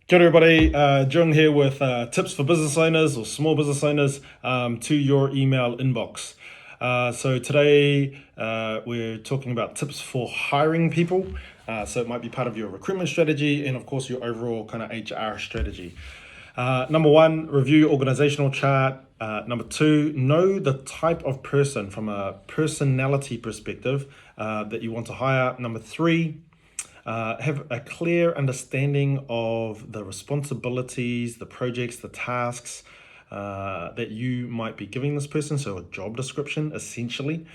Kia ora everybody, Jung here with tips for business owners or small business owners to your email inbox. So today we're talking about tips for hiring people. So it might be part of your recruitment strategy and of course your overall kind of HR strategy. Number one, review your organizational chart. Number two, know the type of person from a personality perspective that you want to hire. Number three, have a clear understanding of the responsibilities, the projects, the tasks that you might be giving this person. So a job description, essentially.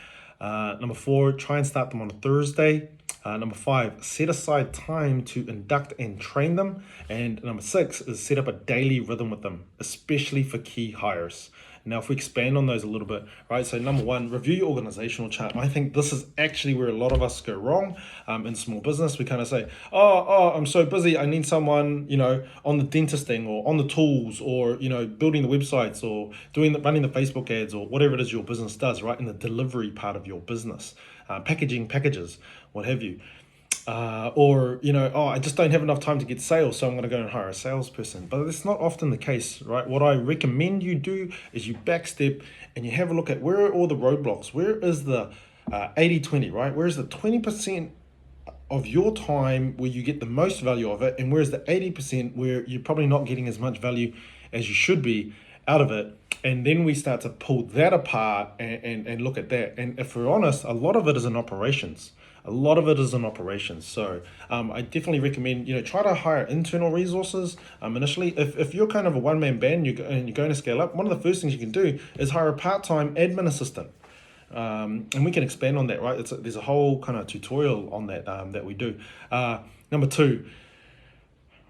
Number four, try and start them on a Thursday. Number five, set aside time to induct and train them. And number six is set up a daily rhythm with them, especially for key hires. Now, if we expand on those a little bit, right? So number one, review your organizational chart. I think this is actually where a lot of us go wrong in small business. We kind of say, I'm so busy. I need someone, on the dentist or on the tools or, building the websites or running the Facebook ads or whatever it is your business does, right? In the delivery part of your business, packaging packages, what have you. I just don't have enough time to get sales, so I'm going to go and hire a salesperson. But it's not often the case, right? What I recommend you do is you backstep and you have a look at where are all the roadblocks. Where is the 80-20, right? Where is the 20% of your time where you get the most value of it, and where's the 80% where you're probably not getting as much value as you should be out of it. And then we start to pull that apart and look at that. And if we're honest, a lot of it is in operations. So I definitely recommend, try to hire internal resources initially. If you're kind of a one-man band and you're going to scale up, one of the first things you can do is hire a part-time admin assistant. And we can expand on that, right? There's a whole kind of tutorial on that that we do. Number two,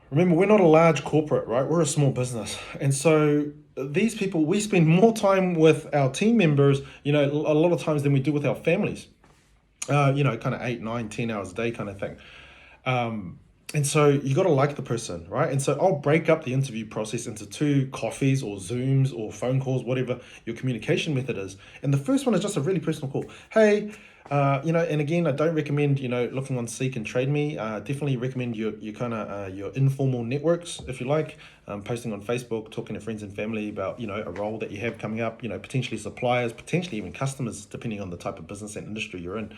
remember, we're not a large corporate, right? We're a small business. And so these people, we spend more time with our team members, a lot of times than we do with our families. Kind of 8, 9, 10 hours a day kind of thing. And so you got to like the person, right? And so I'll break up the interview process into 2 coffees or Zooms or phone calls, whatever your communication method is. And the first one is just a really personal call. Hey, and again, I don't recommend, looking on Seek and Trade Me. Definitely recommend your kind of your informal networks, if you like, posting on Facebook, talking to friends and family about, a role that you have coming up, potentially suppliers, potentially even customers, depending on the type of business and industry you're in.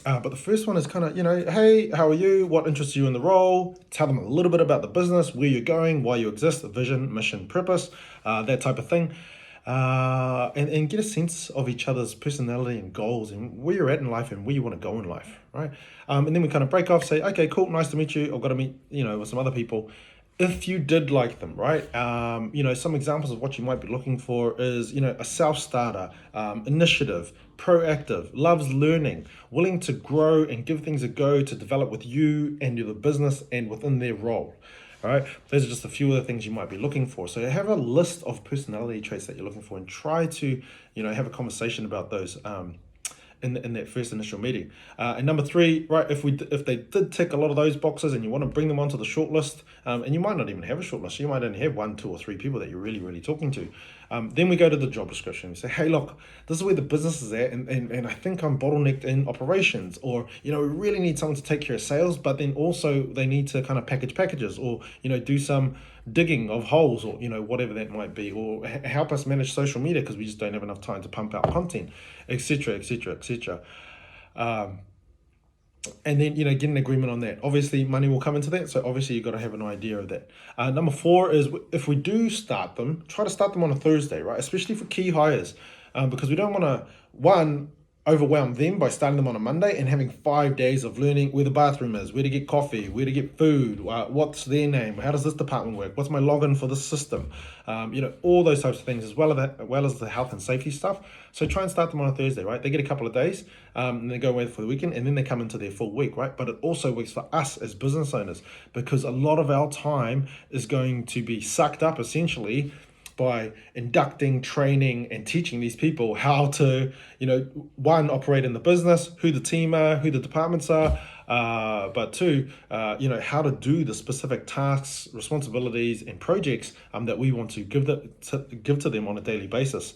But the first one is kind of, hey, how are you? What interests you in the role? Tell them a little bit about the business, where you're going, why you exist, the vision, mission, purpose, that type of thing. And get a sense of each other's personality and goals and where you're at in life and where you want to go in life, right? And then we kind of break off, say, okay, cool, nice to meet you. I've got to meet, with some other people. If you did like them, right? Some examples of what you might be looking for is, a self-starter, initiative, proactive, loves learning, willing to grow and give things a go to develop with you and the business and within their role. All right, those are just a few of the things you might be looking for. So have a list of personality traits that you're looking for and try to, have a conversation about those in that first initial meeting. And number three, right, if they did tick a lot of those boxes and you want to bring them onto the short list, and you might not even have a short list, you might only have 1, 2, or 3 people that you're really, really talking to. Then we go to the job description. We say, hey, look, this is where the business is at, and I think I'm bottlenecked in operations, or, we really need someone to take care of sales, but then also they need to kind of package packages or, do some digging of holes or, whatever that might be, or help us manage social media because we just don't have enough time to pump out content, etc., etc., etc. And then, get an agreement on that. Obviously, money will come into that. So obviously, you've got to have an idea of that. Number four is if we do start them, try to start them on a Thursday, right? Especially for key hires, because we don't want to, overwhelm them by starting them on a Monday and having 5 days of learning where the bathroom is, where to get coffee, where to get food, what's their name, how does this department work, what's my login for this system, all those types of things, as well as the health and safety stuff. So try and start them on a Thursday, right? They get a couple of days, and they go away for the weekend, and then they come into their full week, right? But it also works for us as business owners because a lot of our time is going to be sucked up essentially by inducting, training, and teaching these people how to, one, operate in the business, who the team are, who the departments are, but two, how to do the specific tasks, responsibilities, and projects that we want to give to them on a daily basis.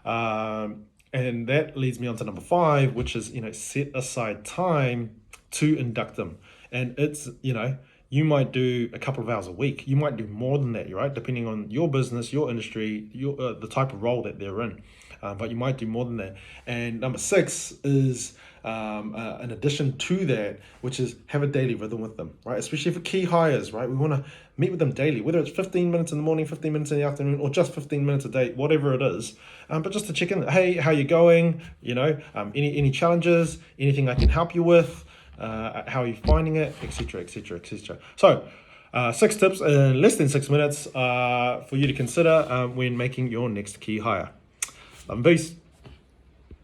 And that leads me on to number 5, which is, set aside time to induct them. And it's, you might do a couple of hours a week. You might do more than that, right? Depending on your business, your industry, the type of role that they're in. But you might do more than that. And number 6 is an addition to that, which is have a daily rhythm with them, right? Especially for key hires, right? We want to meet with them daily, whether it's 15 minutes in the morning, 15 minutes in the afternoon, or just 15 minutes a day, whatever it is. But just to check in, hey, how you going? Any challenges, anything I can help you with? How are you finding it, etc., etc., etc. So 6 tips in less than 6 minutes for you to consider when making your next key hire. Love and peace.